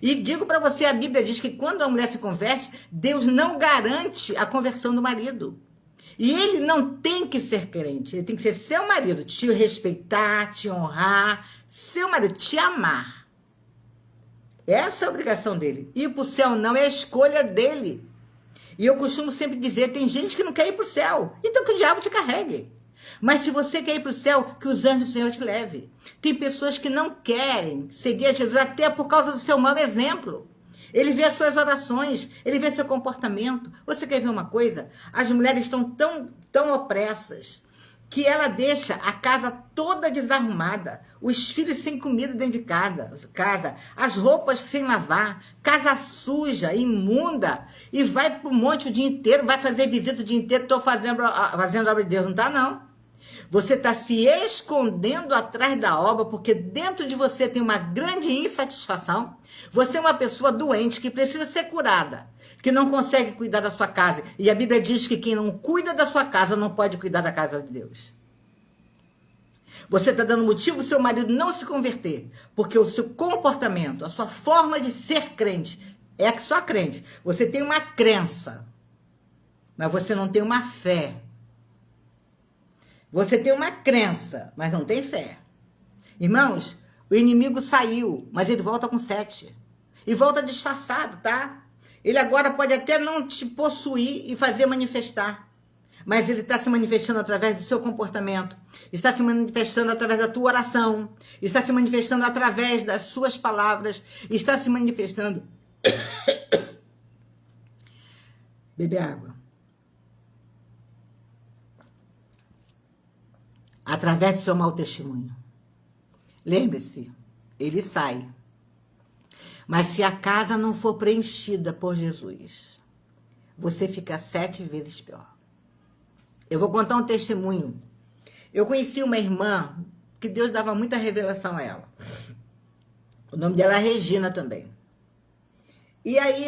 E digo para você, a Bíblia diz que quando a mulher se converte, Deus não garante a conversão do marido. E ele não tem que ser crente, ele tem que ser seu marido, te respeitar, te honrar, seu marido, te amar. Essa é a obrigação dele. Ir para o céu não é a escolha dele. E eu costumo sempre dizer, tem gente que não quer ir para o céu, então que o diabo te carregue. Mas se você quer ir para o céu, que os anjos do Senhor te leve. Tem pessoas que não querem seguir a Jesus até por causa do seu mau exemplo. Ele vê as suas orações, ele vê seu comportamento. Você quer ver uma coisa? As mulheres estão tão opressas que ela deixa a casa toda desarrumada, os filhos sem comida dentro de casa, as roupas sem lavar, casa suja, imunda, e vai para o monte o dia inteiro, vai fazer visita o dia inteiro, estou fazendo obra de Deus, não está não. Você está se escondendo atrás da obra, porque dentro de você tem uma grande insatisfação. Você é uma pessoa doente que precisa ser curada, que não consegue cuidar da sua casa. E a Bíblia diz que quem não cuida da sua casa não pode cuidar da casa de Deus. Você está dando motivo para o seu marido não se converter, porque o seu comportamento, a sua forma de ser crente, é só crente. Você tem uma crença, mas você não tem uma fé. Você tem uma crença, mas não tem fé. Irmãos, o inimigo saiu, mas ele volta com 7. E volta disfarçado, tá? Ele agora pode até não te possuir e fazer manifestar. Mas ele está se manifestando através do seu comportamento. Está se manifestando através da tua oração. Está se manifestando através das suas palavras. Está se manifestando... Beber água. Através do seu mau testemunho. Lembre-se, ele sai. Mas se a casa não for preenchida por Jesus, você fica 7 vezes pior. Eu vou contar um testemunho. Eu conheci uma irmã que Deus dava muita revelação a ela. O nome dela é Regina também. E aí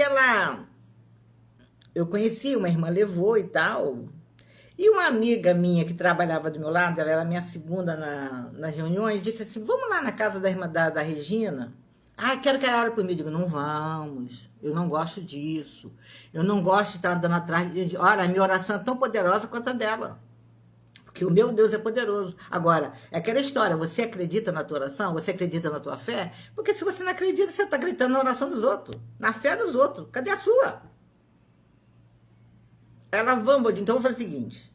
eu conheci, uma irmã levou e tal... E uma amiga minha que trabalhava do meu lado, ela era minha segunda nas reuniões, disse assim, vamos lá na casa da irmã da Regina? Ah, quero que ela ore por mim. Eu digo, não vamos, eu não gosto disso. Eu não gosto de estar andando atrás. Olha, a minha oração é tão poderosa quanto a dela. Porque o meu Deus é poderoso. Agora, é aquela história, você acredita na tua oração? Você acredita na tua fé? Porque se você não acredita, você está acreditando na oração dos outros, na fé dos outros. Cadê a sua? Ela, vamos, então eu vou fazer o seguinte,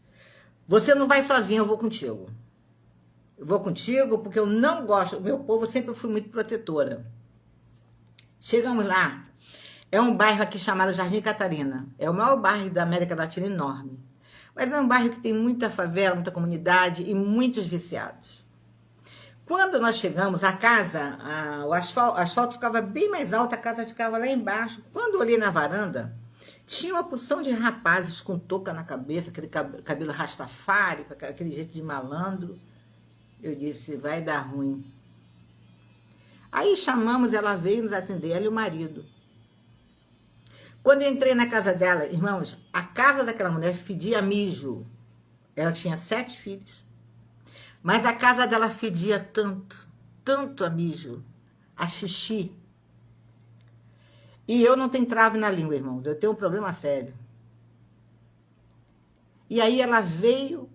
você não vai sozinha, eu vou contigo. Eu vou contigo porque eu não gosto, o meu povo sempre fui muito protetora. Chegamos lá, é um bairro aqui chamado Jardim Catarina, é o maior bairro da América Latina, enorme. Mas é um bairro que tem muita favela, muita comunidade e muitos viciados. Quando nós chegamos, a casa, o asfalto ficava bem mais alto, a casa ficava lá embaixo. Quando eu olhei na varanda, tinha uma porção de rapazes com touca na cabeça, aquele cabelo rastafari, aquele jeito de malandro. Eu disse, vai dar ruim. Aí chamamos, ela veio nos atender, ela e o marido. Quando eu entrei na casa dela, irmãos, a casa daquela mulher fedia a mijo. Ela tinha 7 filhos. Mas a casa dela fedia tanto a mijo, a xixi. E eu não tenho trave na língua, irmãos. Eu tenho um problema sério. E aí ela veio,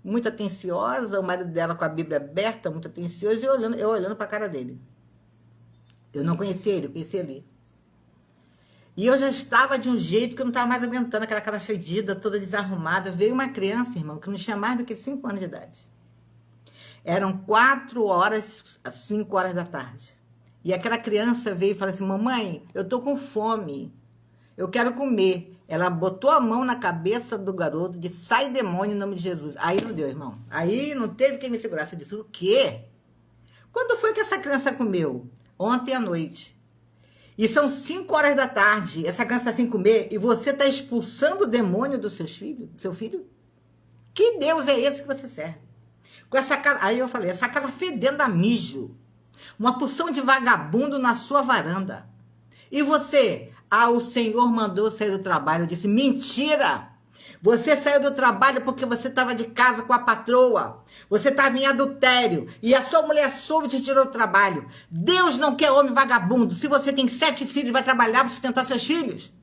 muito atenciosa, o marido dela com a Bíblia aberta, muito atencioso, e eu olhando para a cara dele. Eu não conhecia ele, eu conhecia ele. E eu já estava de um jeito que eu não estava mais aguentando, aquela cara fedida, toda desarrumada. Veio uma criança, irmão, que não tinha mais do que 5 anos de idade. Eram 4 horas, 5 horas da tarde. E aquela criança veio e falou assim, mamãe, eu tô com fome, eu quero comer. Ela botou a mão na cabeça do garoto, disse, sai demônio em nome de Jesus. Aí não deu, irmão. Aí não teve quem me segurasse. Eu disse, o quê? Quando foi que essa criança comeu? Ontem à noite. E são 5 horas da tarde, essa criança está sem comer, e você está expulsando o demônio do seu filho? Que Deus é esse que você serve? Com essa cara, aí eu falei, essa casa fedendo a mijo. Uma porção de vagabundo na sua varanda. E você, Ah, o Senhor mandou eu sair do trabalho. Eu disse, mentira! Você saiu do trabalho porque você estava de casa com a patroa. Você estava em adultério. E a sua mulher soube e te tirou do trabalho. Deus não quer homem vagabundo. Se você tem 7 filhos, vai trabalhar para sustentar seus filhos.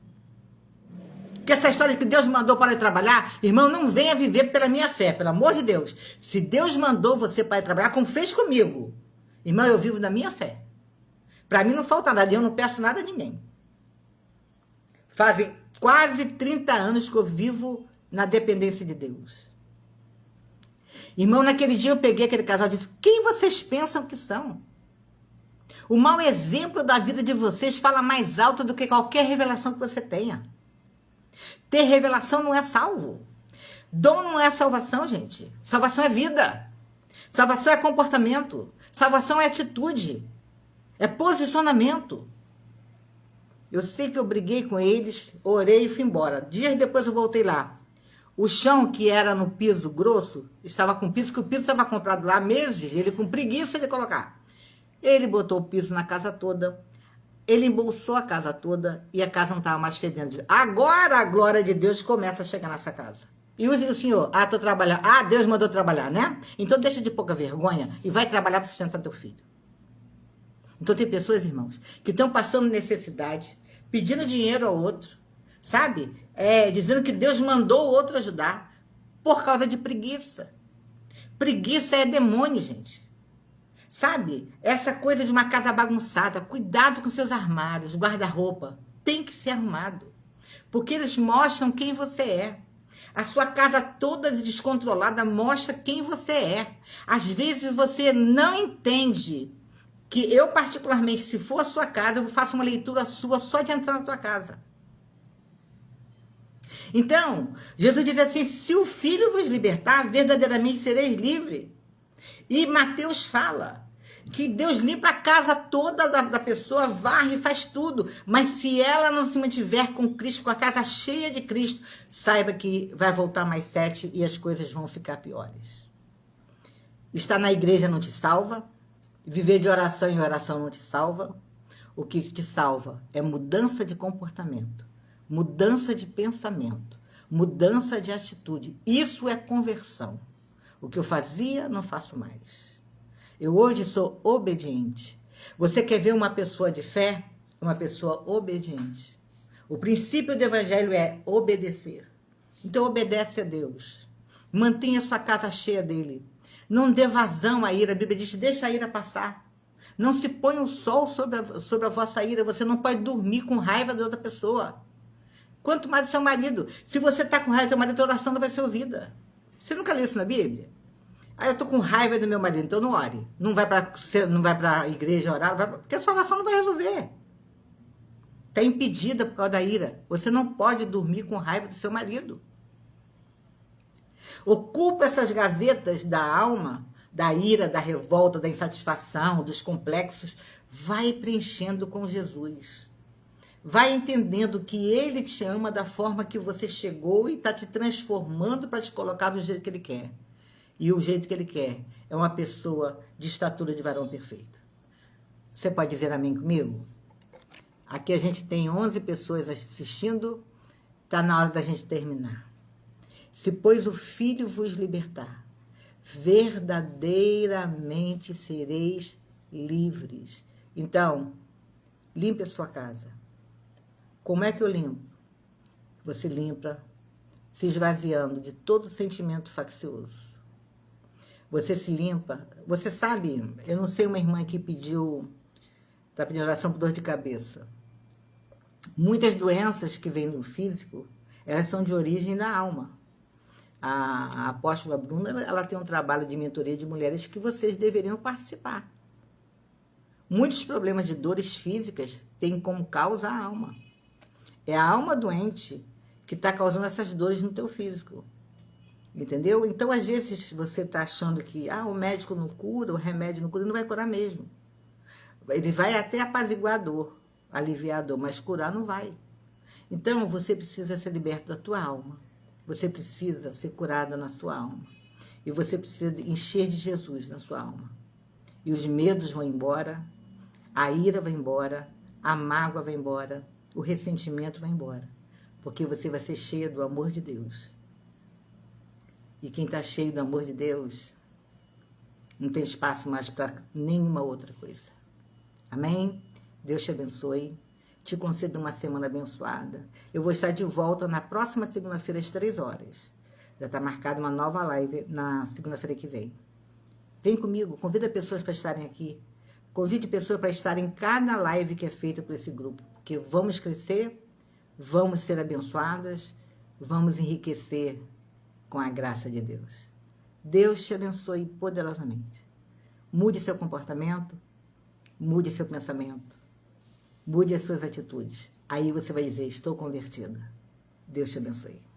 Porque essa história de que Deus mandou para ir trabalhar, irmão, não venha viver pela minha fé, pelo amor de Deus. Se Deus mandou você para ir trabalhar, como fez comigo, irmão, eu vivo na minha fé. Para mim não falta nada, eu não peço nada a ninguém. Fazem quase 30 anos que eu vivo na dependência de Deus. Irmão, naquele dia eu peguei aquele casal e disse, quem vocês pensam que são? O mau exemplo da vida de vocês fala mais alto do que qualquer revelação que você tenha. Ter revelação não é salvo. Dom não é salvação, gente. Salvação é vida. Salvação é comportamento. Salvação é atitude. É posicionamento. Eu sei que eu briguei com eles, orei e fui embora. Dias depois eu voltei lá. O chão que era no piso grosso, estava com piso, que o piso estava comprado lá há meses, ele com preguiça de colocar. Ele botou o piso na casa toda. Ele embolsou a casa toda e a casa não estava mais fedendo. Agora a glória de Deus começa a chegar nessa casa. E o senhor, tô trabalhando. Deus mandou trabalhar, né? Então deixa de pouca vergonha e vai trabalhar para sustentar teu filho. Então tem pessoas, irmãos, que estão passando necessidade, pedindo dinheiro ao outro, sabe? Dizendo que Deus mandou o outro ajudar por causa de preguiça. Preguiça é demônio, gente. Sabe, essa coisa de uma casa bagunçada, cuidado com seus armários, guarda-roupa, tem que ser arrumado, porque eles mostram quem você é. A sua casa toda descontrolada mostra quem você é. Às vezes você não entende que eu, particularmente, se for a sua casa, eu faço uma leitura sua só de entrar na tua casa. Então, Jesus diz assim, se o Filho vos libertar, verdadeiramente sereis livres. E Mateus fala que Deus limpa a casa toda da pessoa, varre e faz tudo. Mas se ela não se mantiver com Cristo, com a casa cheia de Cristo, saiba que vai voltar mais 7 e as coisas vão ficar piores. Estar na igreja não te salva. Viver de oração em oração não te salva. O que te salva é mudança de comportamento, mudança de pensamento, mudança de atitude. Isso é conversão. O que eu fazia, não faço mais. Eu hoje sou obediente. Você quer ver uma pessoa de fé? Uma pessoa obediente. O princípio do evangelho é obedecer. Então obedece a Deus. Mantenha sua casa cheia dele. Não dê vazão à ira. A Bíblia diz, deixa a ira passar. Não se põe o sol sobre a vossa ira. Você não pode dormir com raiva de outra pessoa. Quanto mais do seu marido. Se você está com raiva do seu marido, a oração não vai ser ouvida. Você nunca leu isso na Bíblia? Eu tô com raiva do meu marido, então não ore. Não vai para a igreja orar, porque a sua oração não vai resolver. Está impedida por causa da ira. Você não pode dormir com raiva do seu marido. Ocupa essas gavetas da alma, da ira, da revolta, da insatisfação, dos complexos. Vai preenchendo com Jesus. Vai entendendo que Ele te ama da forma que você chegou e está te transformando para te colocar do jeito que Ele quer. E o jeito que Ele quer é uma pessoa de estatura de varão perfeito. Você pode dizer amém comigo? Aqui a gente tem 11 pessoas assistindo. Está na hora da gente terminar. Se, pois, o Filho vos libertar, verdadeiramente sereis livres. Então, limpe a sua casa. Como é que eu limpo? Você limpa se esvaziando de todo sentimento faccioso. Você se limpa. Você sabe, eu não sei, uma irmã que está pedindo oração por dor de cabeça. Muitas doenças que vêm no físico, elas são de origem da alma. A apóstola Bruna, ela tem um trabalho de mentoria de mulheres que vocês deveriam participar. Muitos problemas de dores físicas têm como causa a alma. É a alma doente que está causando essas dores no teu físico. Entendeu? Então, às vezes, você está achando que o médico não cura, o remédio não cura, não vai curar mesmo. Ele vai até apaziguar a dor, aliviar a dor, mas curar não vai. Então, você precisa ser liberto da tua alma. Você precisa ser curada na sua alma. E você precisa encher de Jesus na sua alma. E os medos vão embora, a ira vai embora, a mágoa vai embora, o ressentimento vai embora, porque você vai ser cheia do amor de Deus. E quem está cheio do amor de Deus, não tem espaço mais para nenhuma outra coisa. Amém? Deus te abençoe. Te concedo uma semana abençoada. Eu vou estar de volta na próxima segunda-feira às 3 horas. Já está marcada uma nova live na segunda-feira que vem. Vem comigo, convida pessoas para estarem aqui. Convide pessoas para estarem em cada live que é feita por esse grupo. Porque vamos crescer, vamos ser abençoadas, vamos enriquecer com a graça de Deus. Deus te abençoe poderosamente. Mude seu comportamento, mude seu pensamento, mude as suas atitudes. Aí você vai dizer, estou convertida. Deus te abençoe.